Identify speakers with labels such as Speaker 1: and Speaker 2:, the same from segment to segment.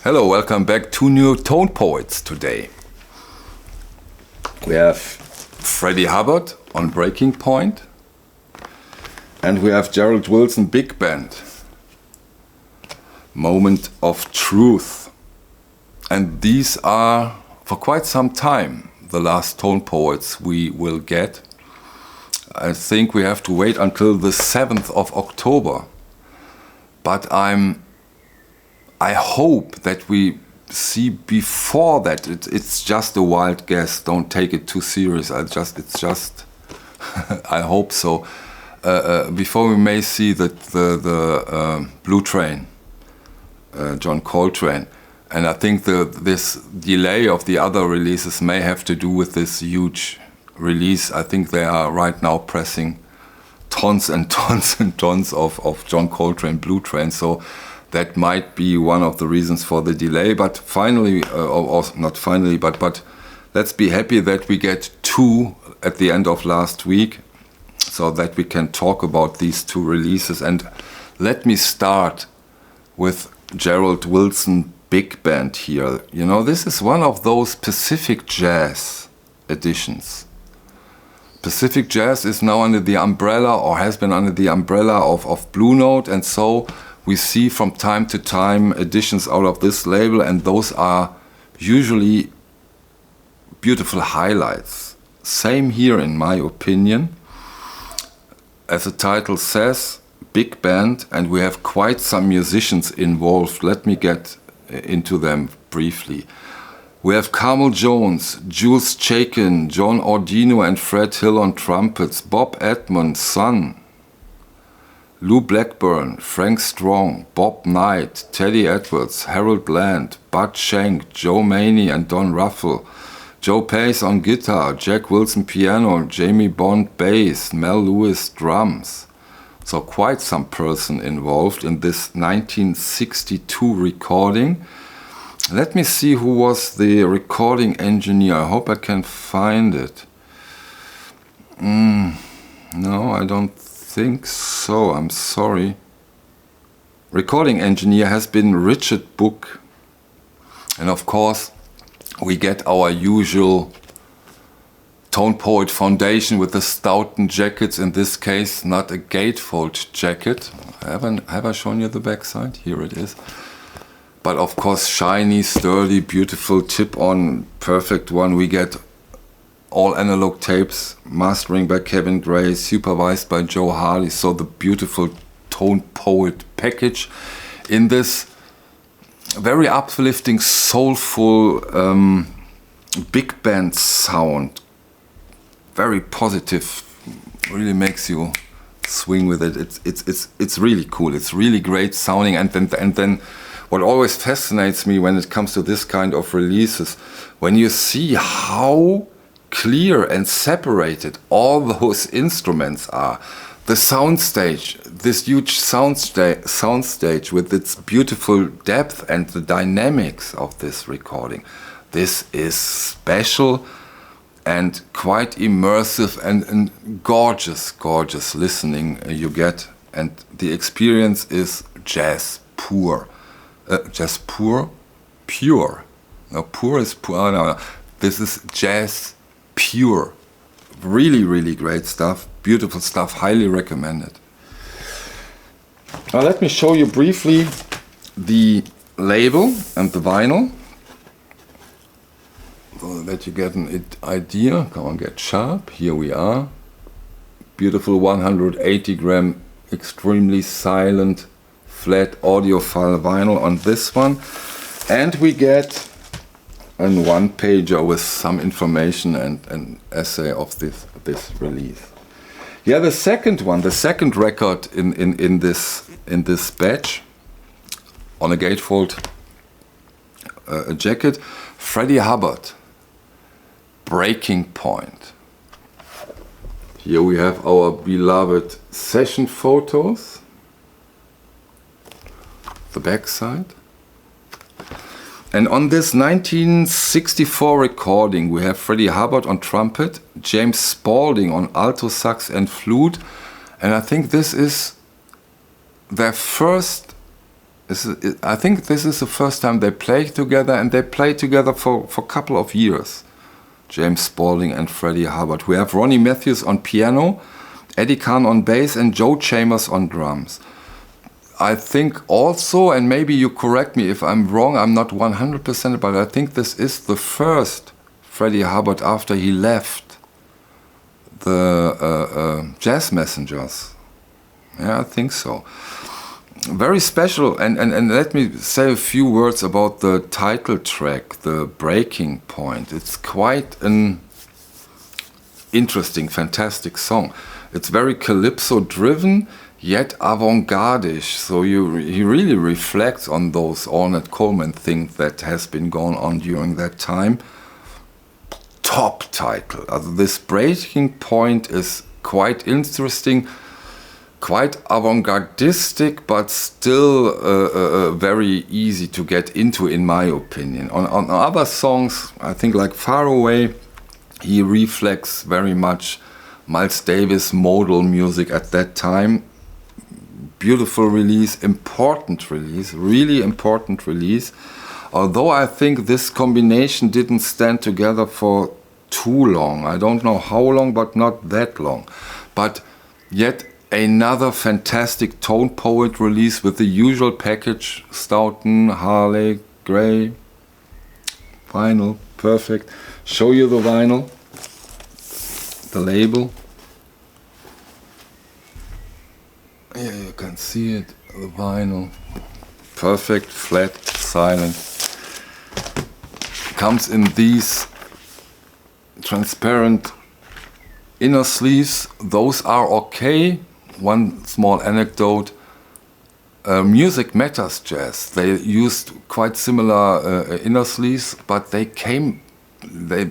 Speaker 1: Hello, welcome back to New Tone Poets today. We have Freddie Hubbard on Breaking Point, and we have Gerald Wilson Big Band, Moment of Truth. And these are, for quite some time, the last Tone Poets we will get. I think we have to wait until the 7th of October. But I hope that we see before that. It's just a wild guess. Don't take it too serious. I hope so. Before we may see the Blue Train, John Coltrane, and I think this delay of the other releases may have to do with this huge release. I think they are right now pressing tons and tons and tons of John Coltrane Blue Train. So that might be one of the reasons for the delay, but finally, or not finally, but let's be happy that we get two at the end of last week, so that we can talk about these two releases. And let me start with Gerald Wilson Big Band here. You know, this is one of those Pacific Jazz editions. Pacific Jazz is now under the umbrella, or has been under the umbrella of Blue Note, and so we see from time to time editions out of this label, and those are usually beautiful highlights. Same here, in my opinion. As the title says, big band, and we have quite some musicians involved. Let me get into them briefly. We have Carmel Jones, Jules Chaikin, John Ordino and Fred Hill on trumpets, Bob Edmonds, son, Lou Blackburn, Frank Strong, Bob Knight, Teddy Edwards, Harold Bland, Bud Shank, Joe Maney and Don Ruffle, Joe Pace on guitar, Jack Wilson piano, Jamie Bond bass, Mel Lewis drums. So quite some person involved in this 1962 recording. Let me see who was the recording engineer. I hope I can find it. No, I don't think so. I'm sorry. Recording engineer has been Richard Book. And of course, we get our usual Tone Poet foundation with the Stoughton jackets. In this case, not a gatefold jacket. Have I shown you the backside? Here it is. But of course, shiny, sturdy, beautiful, tip-on, perfect one. We get all analog tapes, mastering by Kevin Gray, supervised by Joe Harley. So the beautiful Tone Poet package in this very uplifting, soulful big band sound. Very positive, really makes you swing with it. It's really cool. It's really great sounding, and then what always fascinates me when it comes to this kind of releases, when you see how clear and separated all those instruments are. The soundstage, this huge soundstage with its beautiful depth and the dynamics of this recording. This is special and quite immersive and gorgeous, gorgeous listening you get. And the experience is jazz pure. Jazz pure? Pure. No, pure is pure. No. This is jazz pure. Really, really great stuff. Beautiful stuff. Highly recommended. Now let me show you briefly the label and the vinyl, so that you get an idea. Come on, get sharp. Here we are. Beautiful 180 gram, extremely silent, flat audiophile vinyl on this one. And we get a one-pager with some information and an essay of this release. Yeah, the second one, the second record in this batch, on a gatefold jacket, Freddie Hubbard, Breaking Point. Here we have our beloved session photos, the backside. And on this 1964 recording, we have Freddie Hubbard on trumpet, James Spaulding on alto sax and flute, and I think this is their first I think this is the first time they play together, and they play together for a couple of years. James Spaulding and Freddie Hubbard. We have Ronnie Matthews on piano, Eddie Kahn on bass, and Joe Chambers on drums. I think also, and maybe you correct me if I'm wrong, I'm not 100%, but I think this is the first Freddie Hubbard after he left the Jazz Messengers. Yeah, I think so. Very special, and let me say a few words about the title track, The Breaking Point. It's quite an interesting, fantastic song. It's very calypso-driven, yet avant-garde-ish. So he really reflects on those Ornette Coleman things that has been going on during that time. Top title. This Breaking Point is quite interesting. Quite avant-gardistic, but still very easy to get into, in my opinion. On other songs, I think like Far Away, he reflects very much Miles Davis modal music at that time. Beautiful release, important release, really important release. Although I think this combination didn't stand together for too long. I don't know how long, but not that long. But yet, another fantastic Tone Poet release with the usual package, Stoughton, Harley, Gray, vinyl, perfect. Show you the vinyl, the label. Here you can see it, the vinyl. Perfect, flat, silent. Comes in these transparent inner sleeves. Those are okay. One small anecdote, Music Matters Jazz, they used quite similar inner sleeves, but they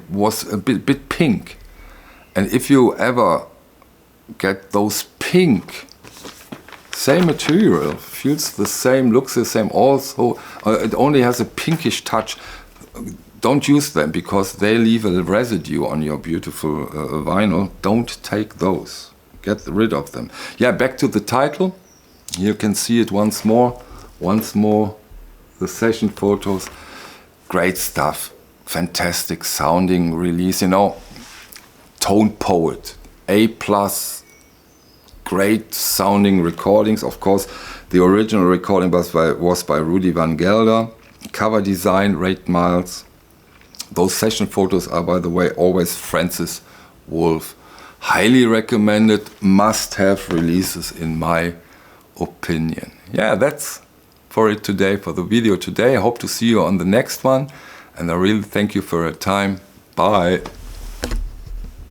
Speaker 1: was a bit pink. And if you ever get those pink, same material, feels the same, looks the same also, it only has a pinkish touch, don't use them because they leave a residue on your beautiful vinyl. Don't take those. Get rid of them. Yeah, back to the title. You can see it once more. Once more, the session photos. Great stuff. Fantastic sounding release. You know, Tone Poet. A+. Great sounding recordings. Of course, the original recording was by Rudy Van Gelder. Cover design, Ray Miles. Those session photos are, by the way, always Francis Wolff. Highly recommended, must-have releases in my opinion. Yeah, that's for it today, for the video today. I hope to see you on the next one, and I really thank you for your time. Bye.